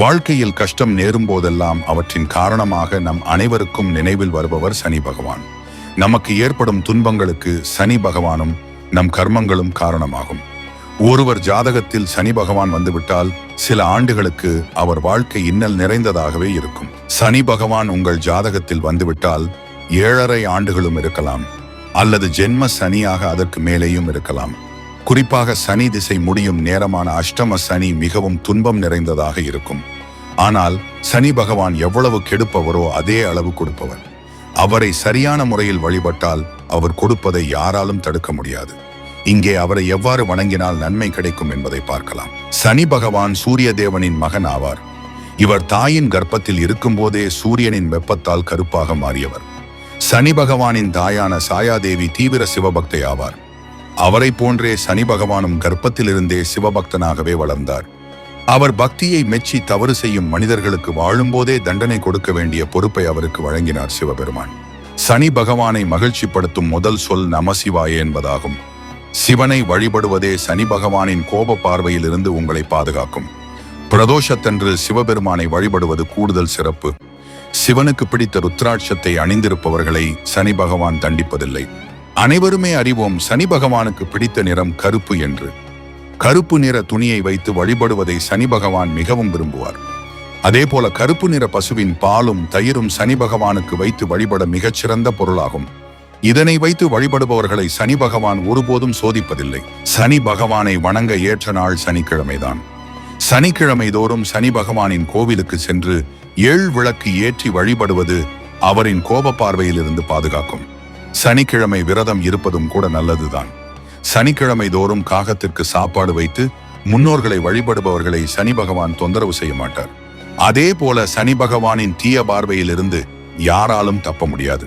வாழ்க்கையில் கஷ்டம் நேரும் போதெல்லாம் அவற்றின் காரணமாக நம் அனைவருக்கும் நினைவில் வருபவர் சனி பகவான். நமக்கு ஏற்படும் துன்பங்களுக்கு சனி பகவானும் நம் கர்மங்களும் காரணமாகும். ஒருவர் ஜாதகத்தில் சனி பகவான் வந்துவிட்டால் சில ஆண்டுகளுக்கு அவர் வாழ்க்கை இன்னல் நிறைந்ததாகவே இருக்கும். சனி பகவான் உங்கள் ஜாதகத்தில் வந்துவிட்டால் 7.5 ஆண்டுகளும் இருக்கலாம், அல்லது ஜென்ம சனியாக அதற்கு மேலேயும் இருக்கலாம். குறிப்பாக சனி திசை முடியும் நேரமான அஷ்டம சனி மிகவும் துன்பம் நிறைந்ததாக இருக்கும். ஆனால் சனி பகவான் எவ்வளவு கெடுப்பவரோ அதே அளவு கொடுப்பவர். அவரை சரியான முறையில் வழிபட்டால் அவர் கொடுப்பதை யாராலும் தடுக்க முடியாது. இங்கே அவரை எவ்வாறு வணங்கினால் நன்மை கிடைக்கும் என்பதை பார்க்கலாம். சனி பகவான் சூரிய தேவனின் மகன் ஆவார். இவர் தாயின் கர்ப்பத்தில் இருக்கும்போதே சூரியனின் வெப்பத்தால் கருப்பாக மாறியவர். சனி பகவானின் தாயான சாயாதேவி தீவிர சிவபக்தை ஆவார். அவரை போன்றே சனி பகவானும் கர்ப்பத்திலிருந்தே சிவபக்தனாகவே வளர்ந்தார். அவர் பக்தியை மெச்சி தவறு செய்யும் மனிதர்களுக்கு வாழும்போதே தண்டனை கொடுக்க வேண்டிய பொறுப்பை அவருக்கு வழங்கினார் சிவபெருமான். சனி பகவானை மகிழ்ச்சிப்படுத்தும் முதல் சொல் நமசிவாய என்பதாகும். சிவனை வழிபடுவதே சனி பகவானின் கோப பார்வையிலிருந்து உங்களை பாதுகாக்கும். பிரதோஷத்தன்று சிவபெருமானை வழிபடுவது கூடுதல் சிறப்பு. சிவனுக்கு பிடித்த ருத்ராட்சத்தை அணிந்திருப்பவர்களை சனி பகவான் தண்டிப்பதில்லை. அனைவருமே அறிவோம் சனி பகவானுக்கு பிடித்த நிறம் கருப்பு என்று. கருப்பு நிற துணியை வைத்து வழிபடுவதை சனி பகவான் மிகவும் விரும்புவார். அதே போல கருப்பு நிற பசுவின் பாலும் தயிரும் சனி பகவானுக்கு வைத்து வழிபட மிகச்சிறந்த பொருளாகும். இதனை வைத்து வழிபடுபவர்களை சனி பகவான் ஒருபோதும் சோதிப்பதில்லை. சனி பகவானை வணங்க ஏற்ற நாள் சனிக்கிழமைதான். சனிக்கிழமை தோறும் சனி பகவானின் கோவிலுக்கு சென்று 7 விளக்கு ஏற்றி வழிபடுவது அவரின் கோப பார்வையிலிருந்து பாதுகாக்கும். சனிக்கிழமை விரதம் இருப்பதும் கூட நல்லதுதான். சனிக்கிழமை தோறும் காகத்திற்கு சாப்பாடு வைத்து முன்னோர்களை வழிபடுபவர்களை சனி பகவான் தொந்தரவு செய்ய மாட்டார். அதே போல சனி பகவானின் தீய பார்வையிலிருந்து யாராலும் தப்ப முடியாது.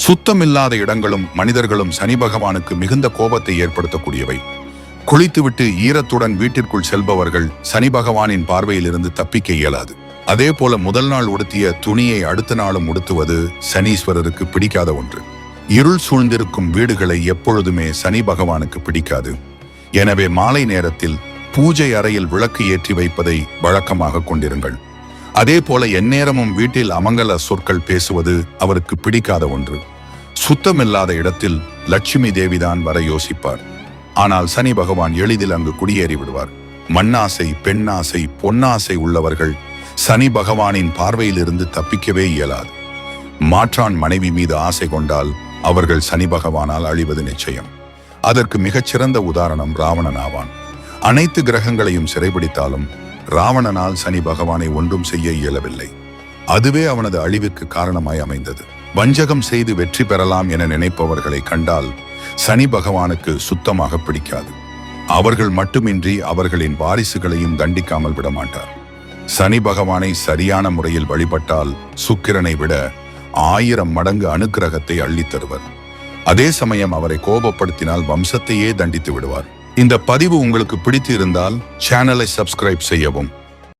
சுத்தமில்லாத இடங்களும் மனிதர்களும் சனி பகவானுக்கு மிகுந்த கோபத்தை ஏற்படுத்தக்கூடியவை. குளித்துவிட்டு ஈரத்துடன் வீட்டிற்குள் செல்பவர்கள் சனி பகவானின் பார்வையிலிருந்து தப்பிக்க இயலாது. அதே போல முதல் நாள் உடுத்திய துணியை அடுத்த நாளும் உடுத்துவது சனீஸ்வரருக்கு பிடிக்காத ஒன்று. இருள் சூழ்ந்திருக்கும் வீடுகளை எப்பொழுதுமே சனி பகவானுக்கு பிடிக்காது. எனவே மாலை நேரத்தில் பூஜை அறையில் விளக்கு ஏற்றி வைப்பதை வழக்கமாக கொண்டிருங்கள். அதே போல எந்நேரமும் வீட்டில் அமங்கல சொற்கள் பேசுவது அவருக்கு பிடிக்காத ஒன்று. சுத்தமில்லாத இடத்தில் லட்சுமி தேவிதான் வர யோசிப்பார். ஆனால் சனி பகவான் எளிதில் அங்கு குடியேறி விடுவார். மண்ணாசை, பெண்ணாசை, பொன்னாசை உள்ளவர்கள் சனி பகவானின் பார்வையிலிருந்து தப்பிக்கவே இயலாது. மாற்றான் மனைவி மீது ஆசை கொண்டால் அவர்கள் சனி பகவானால் அழிவது நிச்சயம். அதற்கு மிகச்சிறந்த உதாரணம் ராவணன் ஆவான். அனைத்து கிரகங்களையும் சிறைபிடித்தாலும் ராவணனால் சனி பகவானை ஒன்றும் செய்ய இயலவில்லை. அதுவே அவனது அழிவுக்கு காரணமாய் அமைந்தது. வஞ்சகம் செய்து வெற்றி பெறலாம் என நினைப்பவர்களை கண்டால் சனி பகவானுக்கு சுத்தமாக பிடிக்காது. அவர்கள் மட்டுமின்றி அவர்களின் வாரிசுகளையும் தண்டிக்காமல் விடமாட்டார். சனி பகவானை சரியான முறையில் வழிபட்டால் சுக்கிரனை விட 1000 மடங்கு அனுக்கிரகத்தை அள்ளித் தருவர். அதே சமயம் அவரை கோபப்படுத்தினால் வம்சத்தையே தண்டித்து விடுவார். இந்த பதிவு உங்களுக்கு பிடித்து இருந்தால் சேனலை சப்ஸ்கிரைப் செய்யவும்.